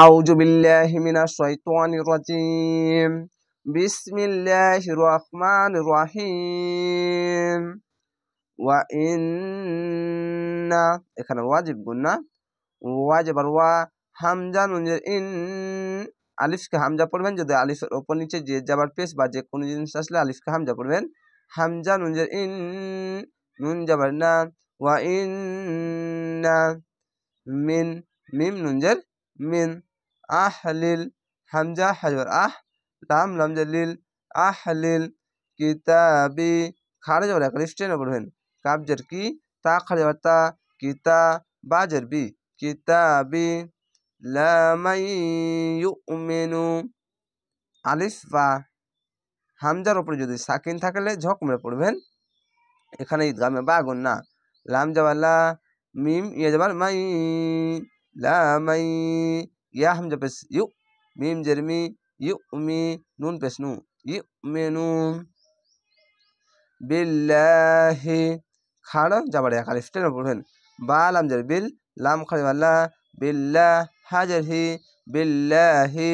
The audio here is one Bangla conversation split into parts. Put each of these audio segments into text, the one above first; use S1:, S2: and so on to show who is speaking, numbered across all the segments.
S1: আউযু বিল্লাহি মিনাশ শাইতানির রাজিম। বিসমিল্লাহির রহমানির রহিম। ওয়া ইন্না, এখানে ওয়াজিব গুন্না, ওয়াজিব আর ওয়া, হামজা নুনের ইন, আলিফকে হামজা পড়বেন। যদি আলিফের ওপর নিচে যে যাবার পেশ বা যে কোনো জিনিস আসলে আলিফকে হামজা পড়বেন। হামজা নুনের ইন, নুন যাবার না, ওয়া ইন্না, মিন, মিম নুনজের মিন, আহলিল, হামজা হাজর আহ, লাম লামজের লিল, আহলিল কিতাবি, খাড়ে যাবার এক স্টেনে পড়বেন। কাবজের কি, তা খাড়ে যাবার তা, কিতা, বাজের বি, কিতাবি, লামাই ইউমিনু, আলিফ বা হামজার উপরে যদি সাকিন থাকলে ঝক মেরে পড়বেন। এখানে ঈদগামে বা গুন্না, লাম যাবার লা, মিম ইয়া যাবার মাই, লা মাই, ইয়া হামজা পেশ ইউ, মিম জের মি, ইউ মি, নুন পেশ নু, ইউ মেনু, বিল্লাহি, খাড় যাবার এক আলিফ টেনে পড়বেন। বা লাম জের বিল, লাম খাড়ে যাবার লা, বিল্লাহ, হাজের হি, বিল্লাহি।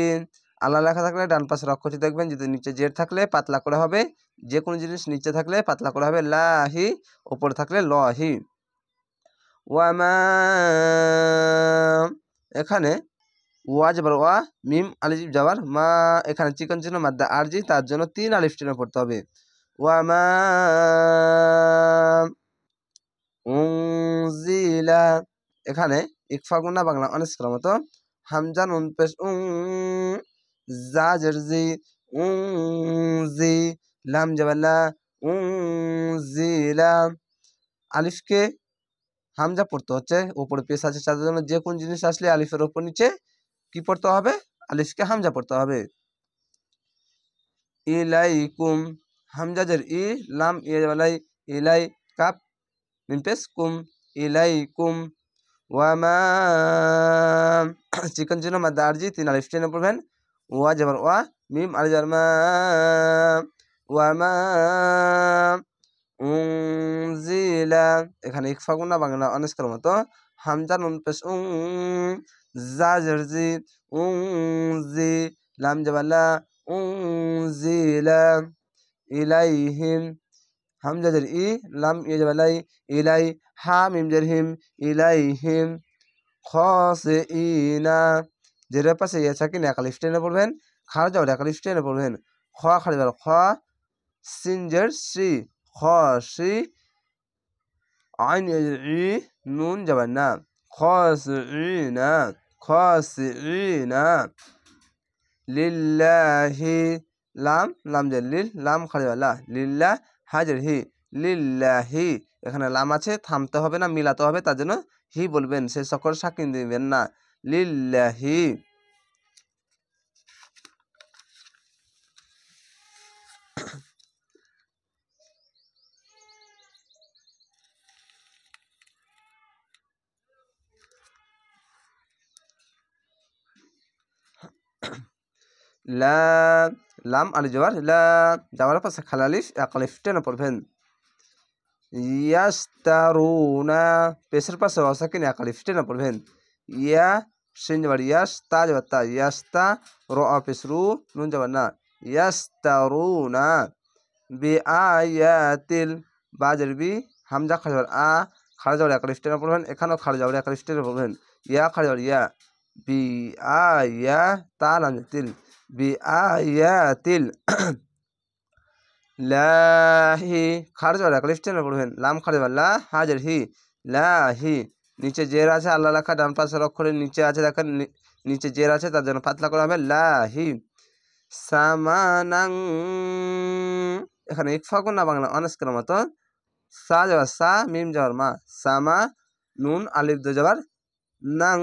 S1: আল্লাহ লেখা থাকলে ডান পাশের অক্ষরটি দেখবেন, যদি নিচে জের থাকলে পাতলা করে হবে, যে কোনো জিনিস নিচে থাকলে পাতলা করে হবে লাহি, উপরে থাকলে লহি। ওয়ামা, এখানে ওয়া যাবার ওয়া, মিম আলিফ যাবার মা, এখানে চিকন চিহ্ন মাদ্দা আরজি, তার জন্য 3 আলিফ টেনে পড়তে হবে। ওয়ামা উনজিলা, এখানে ইকফা গুন্না বাংলা অনেস করার মতো, হামজা নুন পেশ জা জের জি, জি, লাম জাবাল্লা, জিলা, আলিফকে হামজা পড়তে হচ্ছে, উপরে পেশ আছে তার জন্য যে কোন জিনিস আসলে আলিফের উপর নিচে কি পড়তে হবে, আলিফকে হামজা পড়তে হবে। ইলাইকুম, হামজা জের ই, লাম ইয়া জাবালাই, ইলাই, কাপ মিম পেশ কুম, ইলাইকুম। ওয়ামা, চিকন চিহ্ন মাদ্দা আরজি, 3 আলিফ টেনে পড়বেন। ওয়া যাবার ওয়া, মিম আলিফ যাবার মা, ওয়ামা উনজিলা, এখানে ইকফা গুন্না বাংলা অনেস্কার মতো, হামজা নুন পেশ জা জের জি, জি, লাম যাবার লা, জিলা, ইলাইহিম, হামজা জের ই, লাম ইয়া যাবার লাই, ইলাই, হা মিম জের হিম, ইলাইহিম। খাসিইনা, জেরের পাশে ইয়া সাকিন এক আলিফ টেনে পড়বেন, খাড় যাওয়ার এক আলিফ টেনে পড়বেন। খ খাড়ে যাওয়ার খ, সিন জের সি, খসি, আইন ই, নুন যাবার না, খাসিইনা, খাসিইনা। লিল্লাহি, লাম লাম জের লিল, লাম খাড়ে যাওয়ার লা, লিল্লাহ, হাজের হি, লিল্লাহি, এখানে লাম আছে, থামতে হবে না, মিলাতে হবে, তার জন্য হি বলবেন, সে সকল সাকিন দিবেন না, লিল্লাহি। লা, লাম আলিফ যাবার লা, যাওয়ার পাশে খালি আলিফ এক আলিফ টেনে পড়বেন। ইয়াস্তারুনা, পেশের পাশে অসাকিন এক আলিফ টেনে পড়বেন। ইয়া, সিন যাবার ইয়াস, তা যাবার তা, ইয়াস্তা, র পেশ রু, নুন যাবার না, ইয়াস্তারুনা বিআয়াতিল, বাজের বি, হামজা খাড়া যাবার আ, খাড়া যাবার এক আলিফ টেনে পড়বেন। এখানেও খাড়া যাবার এক আলিফ টেনে পড়বেন। ইয়া খাড়া যাবার ইয়া, বিআয়া, তা লাম তিল, বিআয়াতিল, লাহি, খাড়া যাবার এক আলিফ টেনে পড়বেন। লাম খাড়া যাবার লা, হাজের হি, লাহি, নিচে জের আছে, আল্লাহ লেখা ডান পাশের অক্ষরের নিচে আছে, দেখেন নিচে জের আছে, তার জন্য পাতলা করা হবে লাহি। সামানাং, এখানে ইকফা গুন্না বাংলা অনেস্কের মতো, সা যাবার সা, মিম যাবার মা, সামা, নুন আলিফ দো যাবার নাং,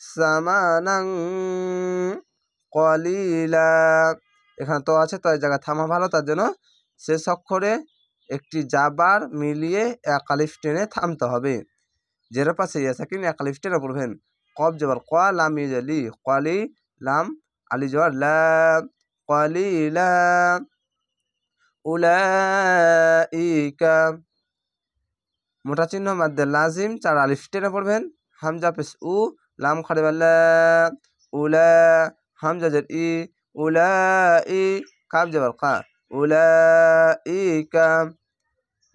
S1: সামানাং কলিলা, এখানে তো আছে, তো এই জায়গায় থামা ভালো, তার জন্য শেষ অক্ষরে একটি জাবার মিলিয়ে এক আলিফ টেনে থামতে হবে। জের পাশে ইয়া সাকিন এক আলিফ টেনে পড়বেন। কব যাবার ক, লাম ইয়া লি, কলি, লাম আলি যাবার লা, কলিলা, উলাইকা, মোটা চিহ্ন মাদ্দে লাজিম 4 আলিফ টেনে পড়বেন। হামজা পেশ উ, লাম খাড়ে বাল্লা উলা হামজা জের ই উলা ই কাব জবর কা উলা ই কা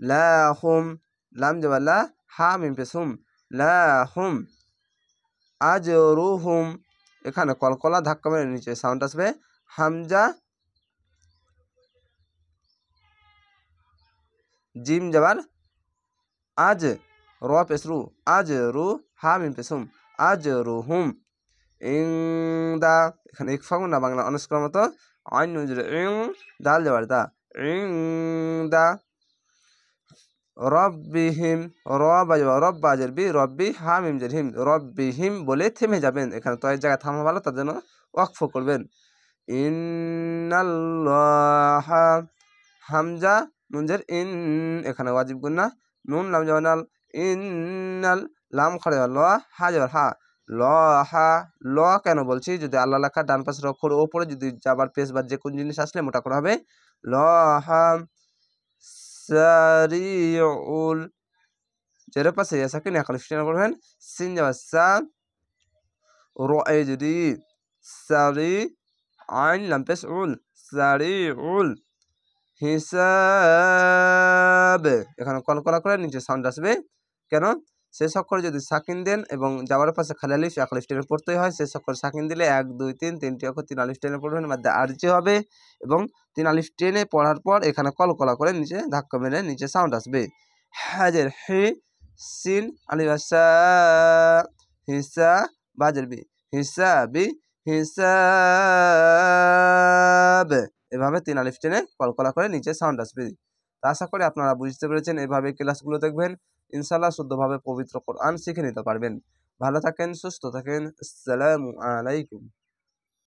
S1: লা হুম লাম জবর লা হা মিম পেশ হুম লা হুম আজরুহুম এখানে কলকলা ধাক্কা মেরে নিচে সাউন্ড আসবে হামজা জিম জবর আজ র পেশ রু আজ রু হা মিম পেশ হুম আজরুহুম ইংদা এখানে ইকফাও না বাংলা অনুষ্কার মতো আইন নুজরে ইং দাল জবর দা ইংদা রব্বিহিম রব্বাজের বি রব্বি হামিম জের হিম রব্বিহিম বলে থেমে যাবেন এখানে তো এক জায়গায় থামা ভালো তার জন্য ওয়াকফ করবেন ইন্নাল্লাহা হামজা নুনজের ইন এখানে ওয়াজিব গুন্না নুন লাম জবানাল ইন্নাল লাম খড়ে ল হা জবর হা ল হা ল কেন বলছি যদি আল্লাহ লেখা ডান পাশের অক্ষর ওপরে যদি যাবার পেশ বা যে কোন জিনিস আসলে মোটা করা হবে ল হা সারিউল জের পাশে সাকিন এখন স্টেনা করবেন সিন যাবার সা র এ যদি সারি আইন লাম পেশ উল সারিউল হিসাব এখানে কলকলা করে নিচে সাউন্ড আসবে কেন শেষ অক্ষরে যদি সাকিন দেন এবং যাওয়ার পাশে খালি আলিফ এক আলিফ টেনে পড়তেই হয় শেষ অক্ষরে সাকিন দিলে 1 2 3 তিনটি অক্ষর 3 আলিফ টেনে পড়বেন মধ্যে আরজি হবে এবং 3 আলিফ টেনে পড়ার পর এখানে কলকলা করে নিচে ধাক্কা মেরে নিচে সাউন্ড আসবে হাজের হি সিন আলিফ সা হিসা বাজের বি হিসাবি হিসাব এভাবে 3 আলিফ টেনে কলকলা করে নিচে সাউন্ড আসবে তা আশা করি আপনারা বুঝতে পেরেছেন এভাবে ক্লাসগুলো দেখবেন ইনশাআল্লাহ শুদ্ধভাবে পবিত্র কোরআন শিখে নিতে পারবেন ভালো থাকেন সুস্থ থাকেন আসসালামু আলাইকুম